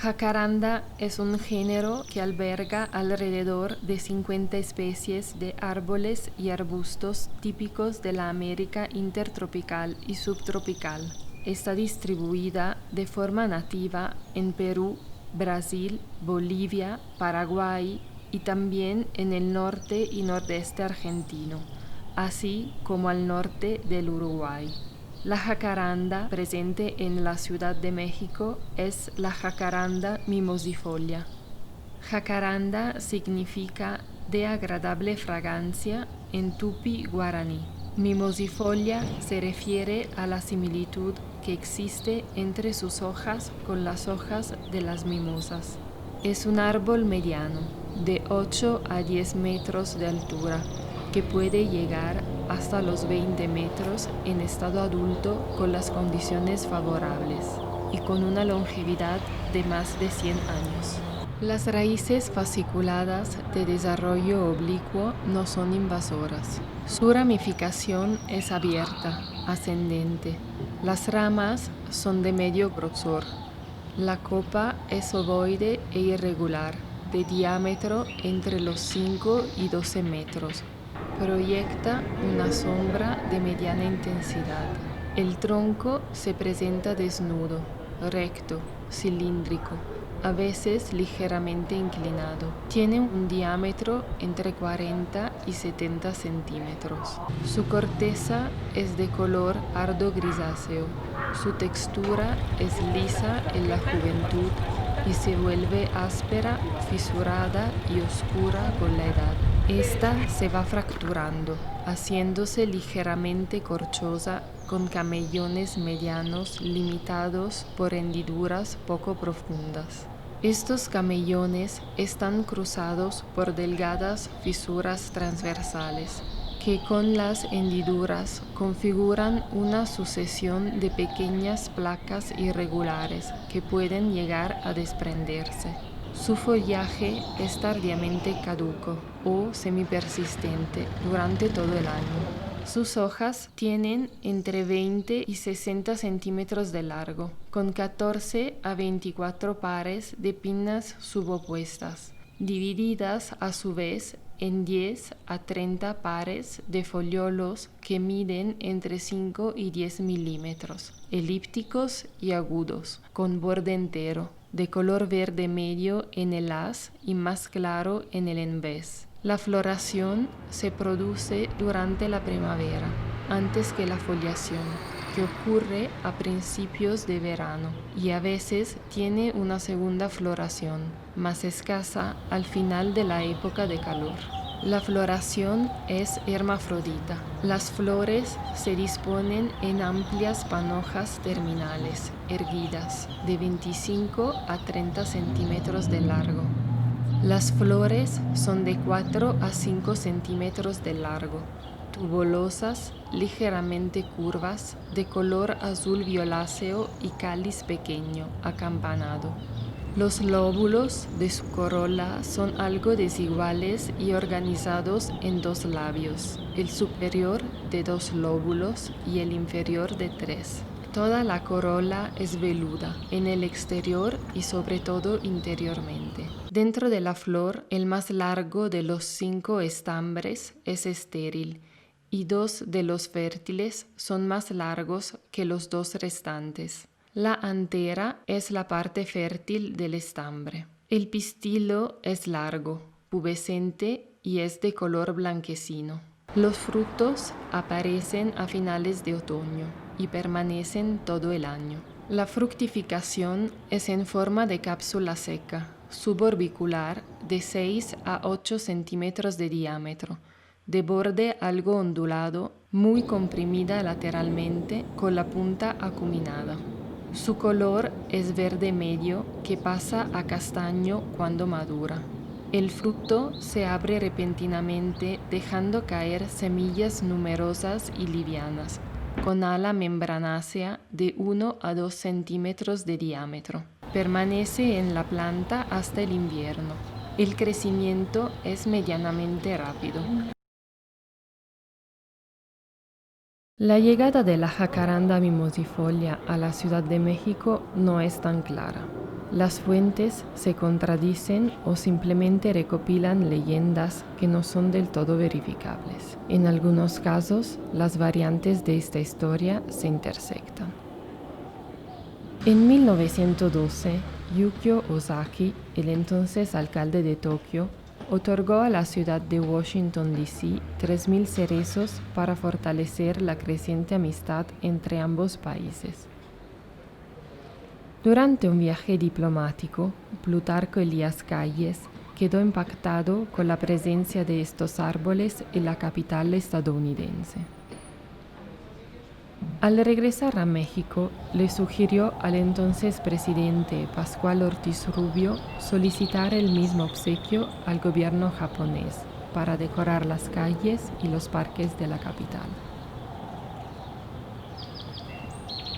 Jacaranda es un género que alberga alrededor de 50 especies de árboles y arbustos típicos de la América intertropical y subtropical. Está distribuida de forma nativa en Perú, Brasil, Bolivia, Paraguay y también en el norte y nordeste argentino, así como al norte del Uruguay. La jacaranda presente en la Ciudad de México es la jacaranda mimosifolia. Jacaranda significa de agradable fragancia en tupi guaraní. Mimosifolia se refiere a la similitud que existe entre sus hojas con las hojas de las mimosas. Es un árbol mediano, de 8 a 10 metros de altura, que puede llegar hasta los 20 metros en estado adulto con las condiciones favorables y con una longevidad de más de 100 años. Las raíces fasciculadas de desarrollo oblicuo no son invasoras. Su ramificación es abierta, ascendente. Las ramas son de medio grosor. La copa es ovoide e irregular, de diámetro entre los 5 y 12 metros. Proyecta una sombra de mediana intensidad. El tronco se presenta desnudo, recto, cilíndrico, a veces ligeramente inclinado. Tiene un diámetro entre 40 y 70 centímetros. Su corteza es de color pardo grisáceo. Su textura es lisa en la juventud y se vuelve áspera, fisurada y oscura con la edad. Esta se va fracturando, haciéndose ligeramente corchosa con camellones medianos limitados por hendiduras poco profundas. Estos camellones están cruzados por delgadas fisuras transversales, que con las hendiduras configuran una sucesión de pequeñas placas irregulares que pueden llegar a desprenderse. Su follaje es tardíamente caduco o semipersistente durante todo el año. Sus hojas tienen entre 20 y 60 centímetros de largo, con 14 a 24 pares de pinnas subopuestas, divididas a su vez en 10 a 30 pares de foliolos que miden entre 5 y 10 milímetros, elípticos y agudos, con borde entero, de color verde medio en el haz y más claro en el envés. La floración se produce durante la primavera, antes que la foliación, que ocurre a principios de verano, y a veces tiene una segunda floración, más escasa al final de la época de calor. La floración es hermafrodita. Las flores se disponen en amplias panojas terminales, erguidas, de 25 a 30 centímetros de largo. Las flores son de 4 a 5 centímetros de largo, tubulosas, ligeramente curvas, de color azul violáceo y cáliz pequeño, acampanado. Los lóbulos de su corola son algo desiguales y organizados en dos labios, el superior de 2 lóbulos y el inferior de 3. Toda la corola es veluda, en el exterior y sobre todo interiormente. Dentro de la flor, el más largo de los 5 estambres es estéril, y 2 de los fértiles son más largos que los 2 restantes. La antera es la parte fértil del estambre. El pistilo es largo, pubescente y es de color blanquecino. Los frutos aparecen a finales de otoño y permanecen todo el año. La fructificación es en forma de cápsula seca, suborbicular, de 6 a 8 centímetros de diámetro, de borde algo ondulado, muy comprimida lateralmente con la punta acuminada. Su color es verde medio que pasa a castaño cuando madura. El fruto se abre repentinamente dejando caer semillas numerosas y livianas, con ala membranácea de 1 a 2 centímetros de diámetro. Permanece en la planta hasta el invierno. El crecimiento es medianamente rápido. La llegada de la jacaranda mimosifolia a la Ciudad de México no es tan clara. Las fuentes se contradicen o simplemente recopilan leyendas que no son del todo verificables. En algunos casos, las variantes de esta historia se intersectan. En 1912, Yukio Ozaki, el entonces alcalde de Tokio, otorgó a la ciudad de Washington, D.C. 3.000 cerezos para fortalecer la creciente amistad entre ambos países. Durante un viaje diplomático, Plutarco Elías Calles quedó impactado con la presencia de estos árboles en la capital estadounidense. Al regresar a México, le sugirió al entonces presidente Pascual Ortiz Rubio solicitar el mismo obsequio al gobierno japonés para decorar las calles y los parques de la capital.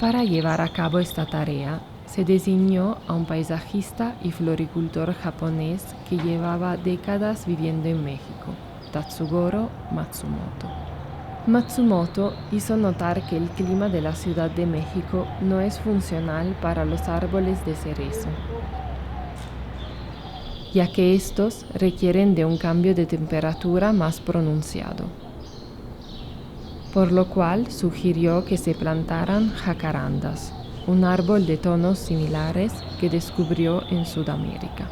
Para llevar a cabo esta tarea, se designó a un paisajista y floricultor japonés que llevaba décadas viviendo en México, Tatsugoro Matsumoto. Matsumoto hizo notar que el clima de la Ciudad de México no es funcional para los árboles de cerezo, ya que estos requieren de un cambio de temperatura más pronunciado, por lo cual sugirió que se plantaran jacarandas, un árbol de tonos similares que descubrió en Sudamérica.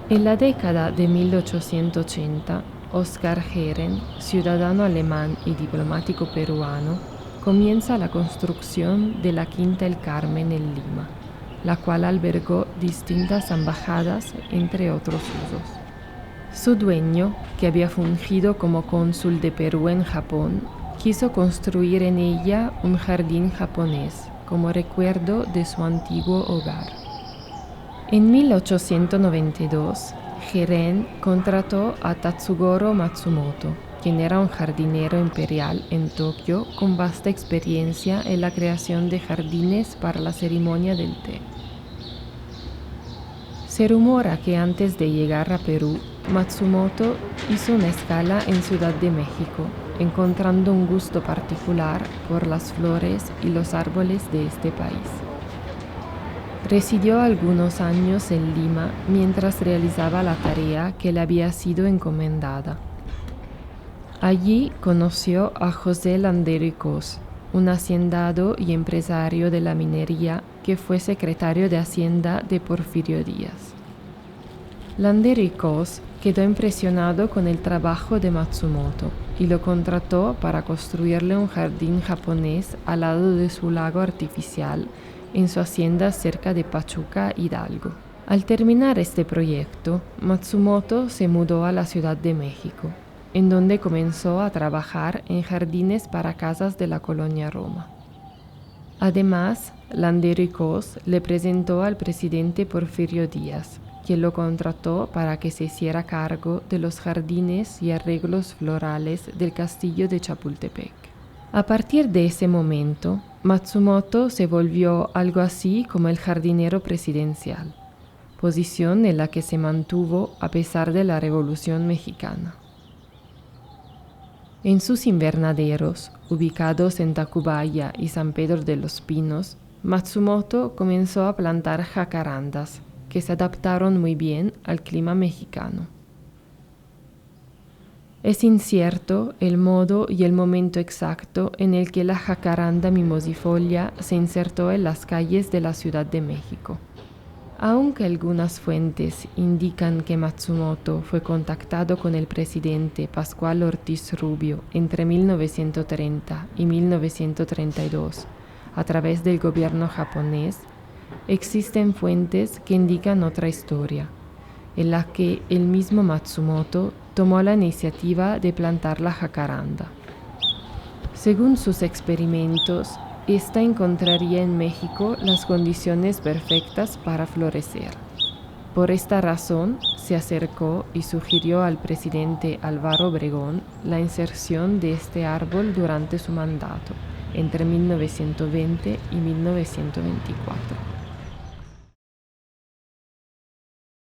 En la década de 1880, Oscar Heeren, ciudadano alemán y diplomático peruano, comienza la construcción de la Quinta El Carmen en Lima, la cual albergó distintas embajadas, entre otros usos. Su dueño, que había fungido como cónsul de Perú en Japón, quiso construir en ella un jardín japonés como recuerdo de su antiguo hogar. En 1892, Heeren contrató a Tatsugoro Matsumoto, quien era un jardinero imperial en Tokio con vasta experiencia en la creación de jardines para la ceremonia del té. Se rumora que antes de llegar a Perú, Matsumoto hizo una escala en Ciudad de México, encontrando un gusto particular por las flores y los árboles de este país. Residió algunos años en Lima mientras realizaba la tarea que le había sido encomendada. Allí conoció a José Landero y Cos, un hacendado y empresario de la minería que fue secretario de Hacienda de Porfirio Díaz. Landero y Cos quedó impresionado con el trabajo de Matsumoto y lo contrató para construirle un jardín japonés al lado de su lago artificial en su hacienda cerca de Pachuca, Hidalgo. Al terminar este proyecto, Matsumoto se mudó a la Ciudad de México, en donde comenzó a trabajar en jardines para casas de la colonia Roma. Además, Landero y Cos le presentó al presidente Porfirio Díaz, quien lo contrató para que se hiciera cargo de los jardines y arreglos florales del castillo de Chapultepec. A partir de ese momento, Matsumoto se volvió algo así como el jardinero presidencial, posición en la que se mantuvo a pesar de la Revolución Mexicana. En sus invernaderos, ubicados en Tacubaya y San Pedro de los Pinos, Matsumoto comenzó a plantar jacarandas, que se adaptaron muy bien al clima mexicano. Es incierto el modo y el momento exacto en el que la jacaranda mimosifolia se insertó en las calles de la Ciudad de México. Aunque algunas fuentes indican que Matsumoto fue contactado con el presidente Pascual Ortiz Rubio entre 1930 y 1932 a través del gobierno japonés, existen fuentes que indican otra historia, en la que el mismo Matsumoto tomó la iniciativa de plantar la jacaranda. Según sus experimentos, esta encontraría en México las condiciones perfectas para florecer. Por esta razón, se acercó y sugirió al presidente Álvaro Obregón la inserción de este árbol durante su mandato, entre 1920 y 1924.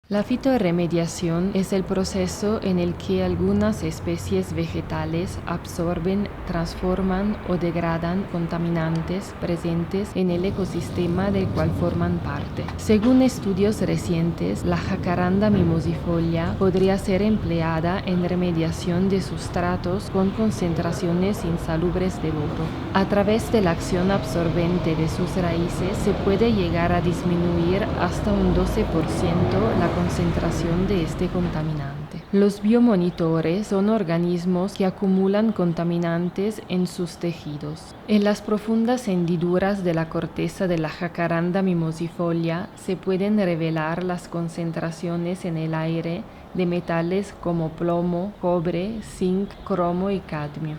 La fitorremediación es el proceso en el que algunas especies vegetales absorben, transforman o degradan contaminantes presentes en el ecosistema del cual forman parte. Según estudios recientes, la jacaranda mimosifolia podría ser empleada en remediación de sustratos con concentraciones insalubres de boro. A través de la acción absorbente de sus raíces se puede llegar a disminuir hasta un 12% la concentración de este contaminante. Los biomonitores son organismos que acumulan contaminantes en sus tejidos. En las profundas hendiduras de la corteza de la jacaranda mimosifolia se pueden revelar las concentraciones en el aire de metales como plomo, cobre, zinc, cromo y cadmio.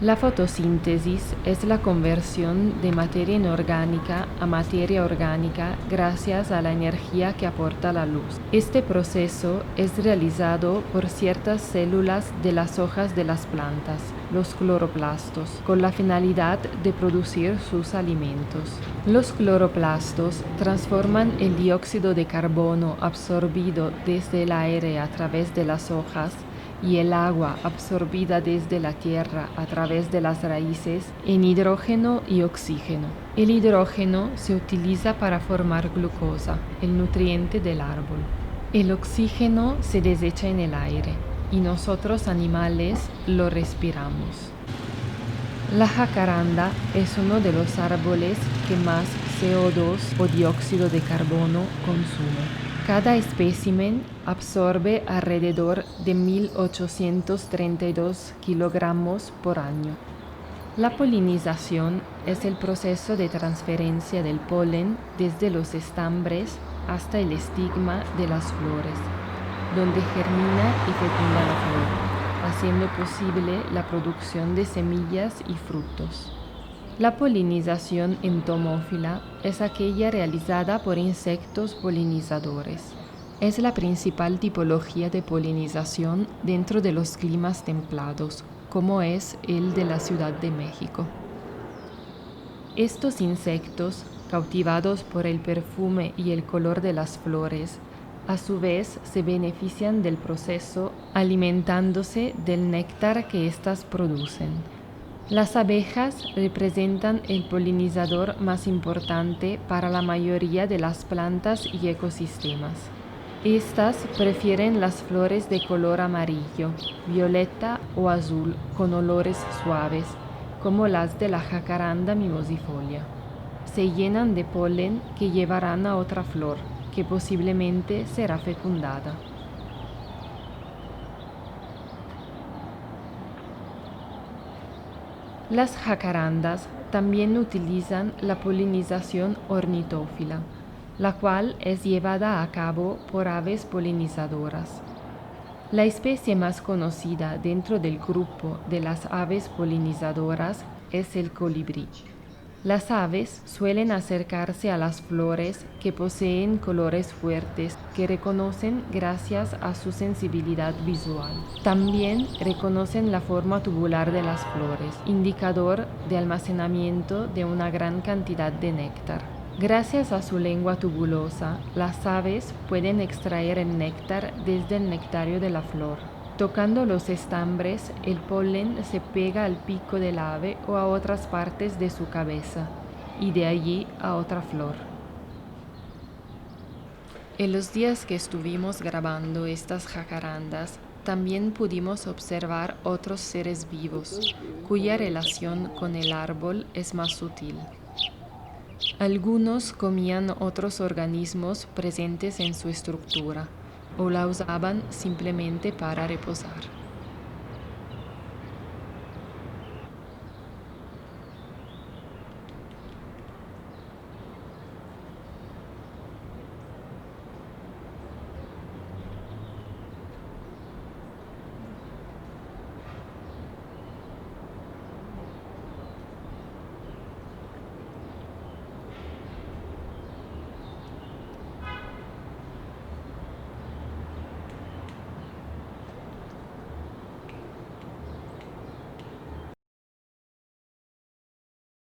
La fotosíntesis es la conversión de materia inorgánica a materia orgánica gracias a la energía que aporta la luz. Este proceso es realizado por ciertas células de las hojas de las plantas, los cloroplastos, con la finalidad de producir sus alimentos. Los cloroplastos transforman el dióxido de carbono absorbido desde el aire a través de las hojas y el agua absorbida desde la tierra a través de las raíces en hidrógeno y oxígeno. El hidrógeno se utiliza para formar glucosa, el nutriente del árbol. El oxígeno se desecha en el aire y nosotros animales lo respiramos. La jacaranda es uno de los árboles que más CO2 o dióxido de carbono consume. Cada espécimen absorbe alrededor de 1.832 kilogramos por año. La polinización es el proceso de transferencia del polen desde los estambres hasta el estigma de las flores, donde germina y fecunda la flor, haciendo posible la producción de semillas y frutos. La polinización entomófila es aquella realizada por insectos polinizadores. Es la principal tipología de polinización dentro de los climas templados, como es el de la Ciudad de México. Estos insectos, cautivados por el perfume y el color de las flores, a su vez se benefician del proceso alimentándose del néctar que éstas producen. Las abejas representan el polinizador más importante para la mayoría de las plantas y ecosistemas. Estas prefieren las flores de color amarillo, violeta o azul con olores suaves, como las de la jacaranda mimosifolia. Se llenan de polen que llevarán a otra flor, que posiblemente será fecundada. Las jacarandas también utilizan la polinización ornitófila, la cual es llevada a cabo por aves polinizadoras. La especie más conocida dentro del grupo de las aves polinizadoras es el colibrí. Las aves suelen acercarse a las flores que poseen colores fuertes que reconocen gracias a su sensibilidad visual. También reconocen la forma tubular de las flores, indicador de almacenamiento de una gran cantidad de néctar. Gracias a su lengua tubulosa, las aves pueden extraer el néctar desde el nectario de la flor. Tocando los estambres, el polen se pega al pico del ave o a otras partes de su cabeza, y de allí a otra flor. En los días que estuvimos grabando estas jacarandas, también pudimos observar otros seres vivos, cuya relación con el árbol es más sutil. Algunos comían otros organismos presentes en su estructura, o la usaban simplemente para reposar.